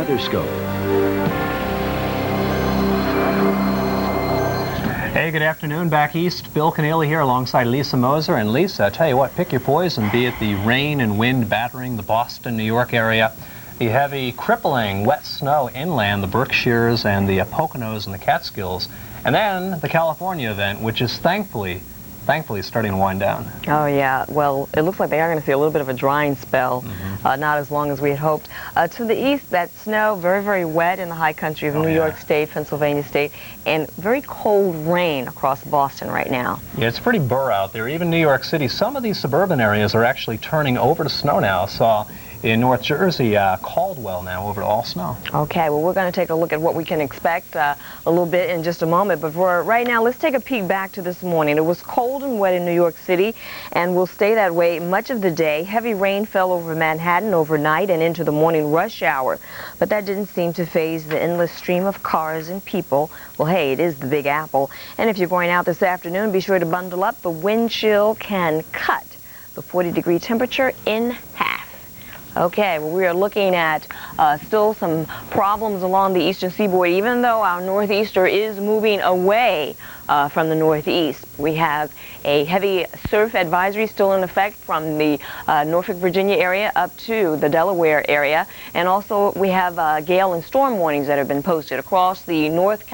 WeatherScope. Hey, good afternoon. Back east, Bill Keneally here alongside Lisa Moser. And Lisa, I tell you what, pick your poison, be it the rain and wind battering the Boston, New York area, the heavy, crippling wet snow inland, the Berkshires and the Poconos and the Catskills, and then the California event, which is thankfully starting to wind down. Oh yeah, well, it looks like they are going to see a little bit of a drying spell, not as long as we had hoped. To the east, that snow, very, very wet in the high country of New York State, Pennsylvania State, and very cold rain across Boston right now. Yeah, it's pretty burr out there. Even New York City, some of these suburban areas are actually turning over to snow now. I saw in North Jersey, Caldwell now over to all snow. Okay, well, we're going to take a look at what we can expect a little bit in just a moment. But for right now, let's take a peek back to this morning. It was cold and wet in New York City and will stay that way much of the day. Heavy rain fell over Manhattan overnight and into the morning rush hour. But that didn't seem to faze the endless stream of cars and people. Well, hey, it is the Big Apple. And if you're going out this afternoon, be sure to bundle up. The wind chill can cut the 40-degree temperature in half. Okay, well, we are looking at still some problems along the eastern seaboard, even though our northeaster is moving away from the northeast. We have a heavy surf advisory still in effect from the Norfolk, Virginia area up to the Delaware area. And also we have gale and storm warnings that have been posted across the North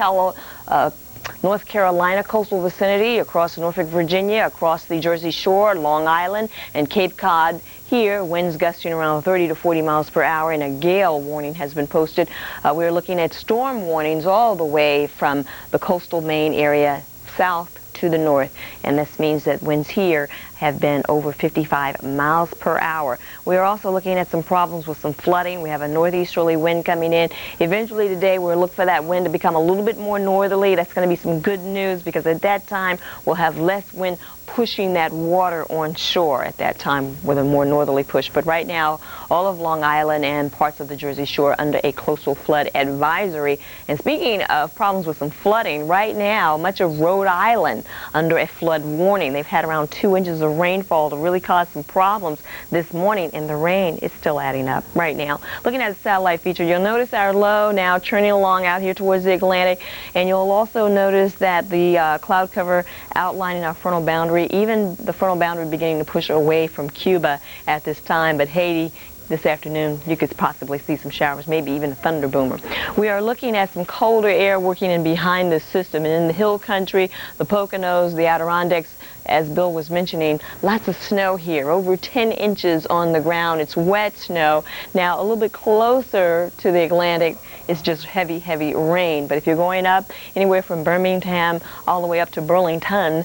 Carolina coastal vicinity, across Norfolk, Virginia, across the Jersey Shore, Long Island, and Cape Cod. Here, winds gusting around 30 to 40 miles per hour, and a gale warning has been posted. We're looking at storm warnings all the way from the coastal Maine area south to the north, and this means that winds here have been over 55 miles per hour. We are also looking at some problems with some flooding. We have a northeasterly wind coming in. Eventually today we'll look for that wind to become a little bit more northerly. That's going to be some good news, because at that time we'll have less wind pushing that water on shore at that time with a more northerly push. But right now, all of Long Island and parts of the Jersey Shore under a coastal flood advisory. And speaking of problems with some flooding, right now, much of Rhode Island under a flood warning. They've had around 2 inches of rainfall to really cause some problems this morning, and the rain is still adding up right now. Looking at the satellite feature, you'll notice our low now churning along out here towards the Atlantic, and you'll also notice that the cloud cover outlining our frontal boundary, even the frontal boundary beginning to push away from Cuba at this time. But Haiti, this afternoon, you could possibly see some showers, maybe even a thunder boomer. We are looking at some colder air working in behind this system, and in the hill country, the Poconos, the Adirondacks, as Bill was mentioning, lots of snow here, over 10 inches on the ground. It's wet snow. Now, a little bit closer to the Atlantic, it's just heavy, heavy rain. But if you're going up anywhere from Birmingham all the way up to Burlington,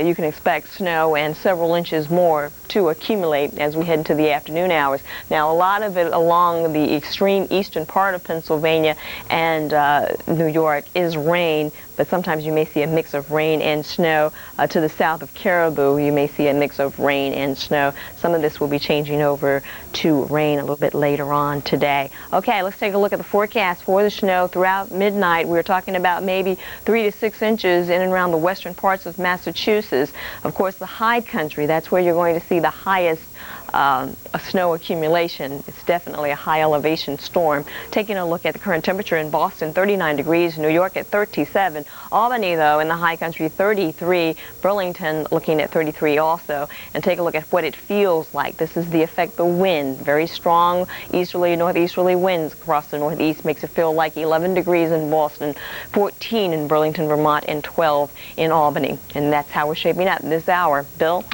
you can expect snow and several inches more to accumulate as we head into the afternoon hours. Now, a lot of it along the extreme eastern part of Pennsylvania and New York is rain, but sometimes you may see a mix of rain and snow. To the south of Caribou, you may see a mix of rain and snow. Some of this will be changing over to rain a little bit later on today. Okay, let's take a look at the forecast for the snow throughout midnight. We're talking about maybe 3 to 6 inches in and around the western parts of Massachusetts. Of course, the high country, that's where you're going to see the highest snow accumulation. It's definitely a high elevation storm. Taking a look at the current temperature in Boston, 39 degrees, New York at 37, Albany, though, in the high country, 33, Burlington looking at 33 also. And take a look at what it feels like. This is the effect, the wind, very strong easterly, northeasterly winds across the northeast makes it feel like 11 degrees in Boston, 14 in Burlington, Vermont, and 12 in Albany. And that's how we're shaping up this hour. Bill?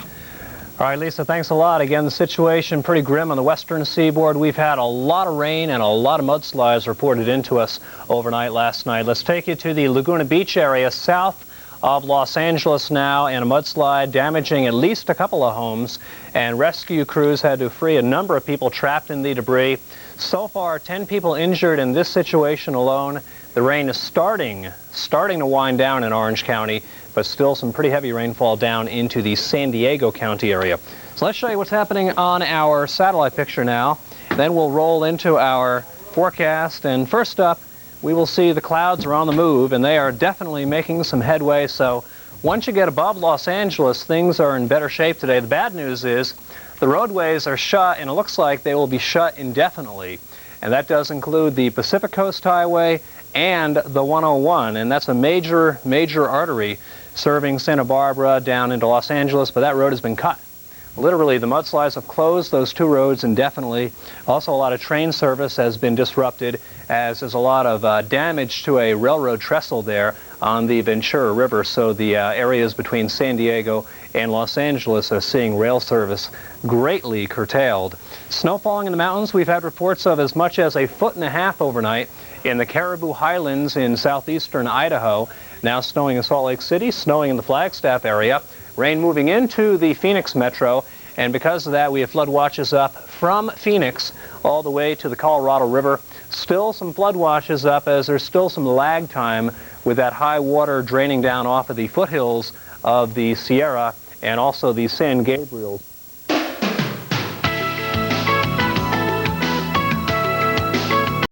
All right, Lisa, thanks a lot. Again, the situation pretty grim on the western seaboard. We've had a lot of rain and a lot of mudslides reported into us overnight last night. Let's take you to the Laguna Beach area south of Los Angeles now, and a mudslide damaging at least a couple of homes, and rescue crews had to free a number of people trapped in the debris. So far, 10 people injured in this situation alone. The rain is starting to wind down in Orange County, but still some pretty heavy rainfall down into the San Diego County area. So let's show you what's happening on our satellite picture now. Then we'll roll into our forecast, and first up, we will see the clouds are on the move, and they are definitely making some headway. So once you get above Los Angeles, things are in better shape today. The bad news is the roadways are shut, and it looks like they will be shut indefinitely. and that does include the Pacific Coast Highway and the 101, and that's a major artery serving Santa Barbara down into Los Angeles, but that road has been cut. Literally, the mudslides have closed those two roads indefinitely. Also, a lot of train service has been disrupted, as there's a lot of damage to a railroad trestle there on the Ventura River. So the areas between San Diego and Los Angeles are seeing rail service greatly curtailed. Snow falling in the mountains. We've had reports of as much as 1.5 feet overnight in the Caribou Highlands in southeastern Idaho. Now snowing in Salt Lake City, snowing in the Flagstaff area. Rain moving into the Phoenix metro, and because of that we have flood watches up from Phoenix all the way to the Colorado River. Still some flood watches up, as there's still some lag time with that high water draining down off of the foothills of the Sierra and also the San Gabriel